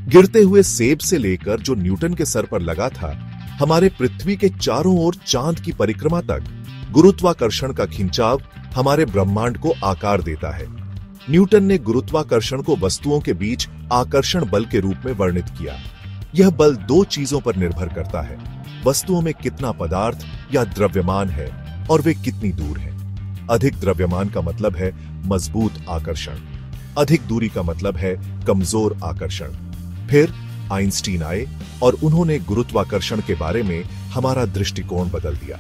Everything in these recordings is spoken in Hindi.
गिरते हुए सेब से लेकर जो न्यूटन के सर पर लगा था, हमारे पृथ्वी के चारों ओर चांद की परिक्रमा तक गुरुत्वाकर्षण का खिंचाव हमारे ब्रह्मांड को आकार देता है। न्यूटन ने गुरुत्वाकर्षण को वस्तुओं के बीच आकर्षण बल के रूप में वर्णित किया। यह बल दो चीजों पर निर्भर करता है, वस्तुओं में कितना पदार्थ या द्रव्यमान है और वे कितनी दूर है। अधिक द्रव्यमान का मतलब है मजबूत आकर्षण, अधिक दूरी का मतलब है कमजोर आकर्षण। फिर आइंस्टीन आए और उन्होंने गुरुत्वाकर्षण के बारे में हमारा दृष्टिकोण बदल दिया।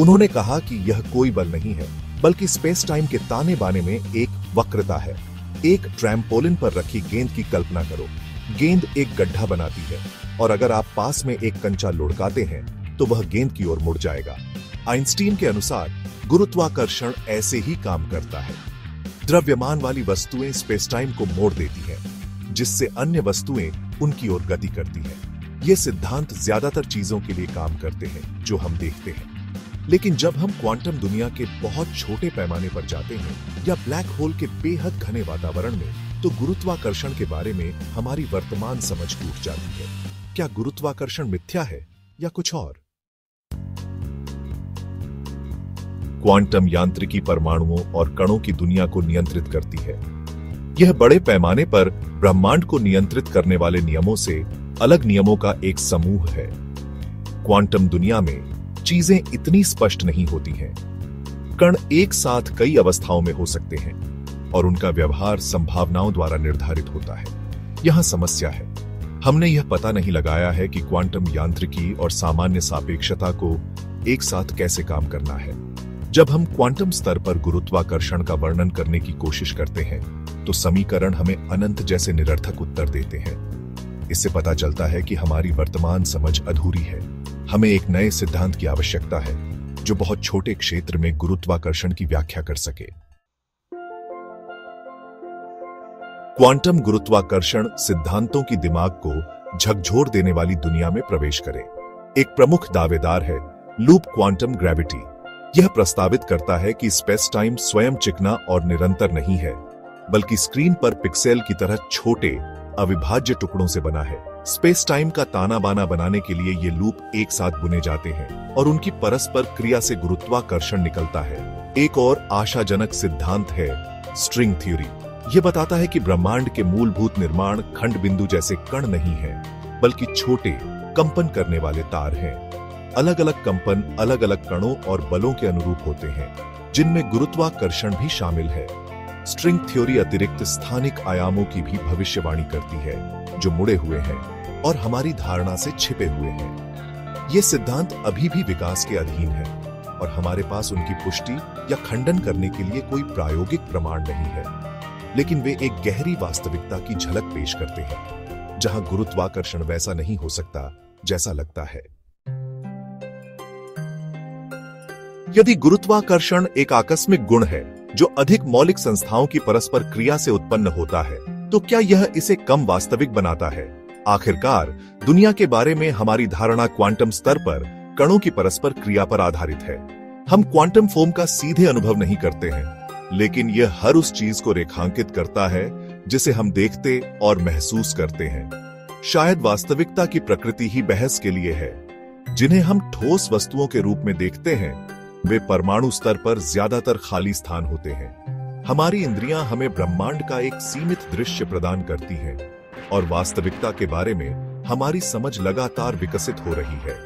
उन्होंने कहा कि यह कोई बल नहीं है, बल्कि स्पेस टाइम के ताने बाने में एक वक्रता है। एक ट्रैम्पोलिन पर रखी गेंद की कल्पना करो। गेंद एक गड्ढा बनाती है और अगर आप पास में एक कंचा लुढ़काते हैं तो वह गेंद की ओर मुड़ जाएगा। आइंस्टीन के अनुसार गुरुत्वाकर्षण ऐसे ही काम करता है। द्रव्यमान वाली वस्तुएं स्पेस टाइम को मोड़ देती हैं, जिससे अन्य वस्तुएं उनकी ओर गति करती हैं। ये सिद्धांत ज्यादातर चीजों के लिए काम करते हैं जो हम देखते हैं, लेकिन जब हम क्वांटम दुनिया के बहुत छोटे पैमाने पर जाते हैं या ब्लैक होल के बेहद घने वातावरण में, तो गुरुत्वाकर्षण के बारे में हमारी वर्तमान समझ टूट जाती है। क्या गुरुत्वाकर्षण मिथ्या है या कुछ और? क्वांटम यांत्रिकी परमाणुओं और कणों की दुनिया को नियंत्रित करती है। यह बड़े पैमाने पर ब्रह्मांड को नियंत्रित करने वाले नियमों से अलग नियमों का एक समूह है। क्वांटम दुनिया में चीजें इतनी स्पष्ट नहीं होती हैं। कण एक साथ कई अवस्थाओं में हो सकते हैं और उनका व्यवहार संभावनाओं द्वारा निर्धारित होता है। यहां समस्या है, हमने यह पता नहीं लगाया है कि क्वांटम यांत्रिकी और सामान्य सापेक्षता को एक साथ कैसे काम करना है। जब हम क्वांटम स्तर पर गुरुत्वाकर्षण का वर्णन करने की कोशिश करते हैं तो समीकरण हमें अनंत जैसे निरर्थक उत्तर देते हैं। इससे पता चलता है कि हमारी वर्तमान समझ अधूरी है। हमें एक नए सिद्धांत की आवश्यकता है जो बहुत छोटे क्षेत्र में गुरुत्वाकर्षण की व्याख्या कर सके। क्वांटम गुरुत्वाकर्षण सिद्धांतों की दिमाग को झकझोर देने वाली दुनिया में प्रवेश करे। एक प्रमुख दावेदार है लूप क्वांटम ग्रेविटी। यह प्रस्तावित करता है कि स्पेस टाइम स्वयं चिकना और निरंतर नहीं है, बल्कि स्क्रीन पर पिक्सेल की तरह छोटे अविभाज्य टुकड़ों से बना है। स्पेस टाइम का ताना बाना बनाने के लिए ये लूप एक साथ बुने जाते हैं और उनकी परस्पर क्रिया से गुरुत्वाकर्षण निकलता है। एक और आशाजनक सिद्धांत है स्ट्रिंग थ्योरी। यह बताता है कि ब्रह्मांड के मूलभूत निर्माण खंड बिंदु जैसे कण नहीं है, बल्कि छोटे कंपन करने वाले तार हैं। अलग अलग कंपन अलग अलग कणों और बलों के अनुरूप होते हैं, जिनमें गुरुत्वाकर्षण भी शामिल है। स्ट्रिंग थ्योरी अतिरिक्त स्थानिक आयामों की भी भविष्यवाणी करती है, जो मुड़े हुए हैं और हमारी धारणा से छिपे हुए हैं। ये सिद्धांत अभी भी विकास के अधीन है और हमारे पास उनकी पुष्टि या खंडन करने के लिए कोई प्रायोगिक प्रमाण नहीं है, लेकिन वे एक गहरी वास्तविकता की झलक पेश करते हैं, जहां गुरुत्वाकर्षण वैसा नहीं हो सकता जैसा लगता है। यदि गुरुत्वाकर्षण एक आकस्मिक गुण है जो अधिक मौलिक संस्थाओं की परस्पर क्रिया से उत्पन्न होता है, तो क्या यह इसे कम वास्तविक बनाता है? आखिरकार दुनिया के बारे में हमारी धारणा क्वांटम स्तर पर कणों की परस्पर क्रिया पर आधारित है। हम क्वांटम फोम का सीधे अनुभव नहीं करते हैं, लेकिन यह हर उस चीज को रेखांकित करता है जिसे हम देखते और महसूस करते हैं। शायद वास्तविकता की प्रकृति ही बहस के लिए है। जिन्हें हम ठोस वस्तुओं के रूप में देखते हैं, वे परमाणु स्तर पर ज्यादातर खाली स्थान होते हैं। हमारी इंद्रियां हमें ब्रह्मांड का एक सीमित दृश्य प्रदान करती हैं और वास्तविकता के बारे में हमारी समझ लगातार विकसित हो रही है।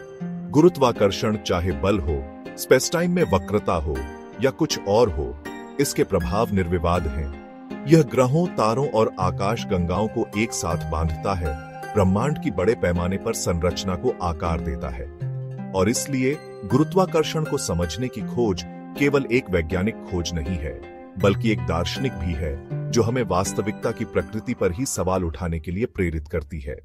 गुरुत्वाकर्षण चाहे बल हो, स्पेस टाइम में वक्रता हो या कुछ और हो, इसके प्रभाव निर्विवाद हैं। यह ग्रहों, तारों और आकाश गंगाओं को एक साथ बांधता है, ब्रह्मांड की बड़े पैमाने पर संरचना को आकार देता है। और इसलिए गुरुत्वाकर्षण को समझने की खोज केवल एक वैज्ञानिक खोज नहीं है, बल्कि एक दार्शनिक भी है, जो हमें वास्तविकता की प्रकृति पर ही सवाल उठाने के लिए प्रेरित करती है।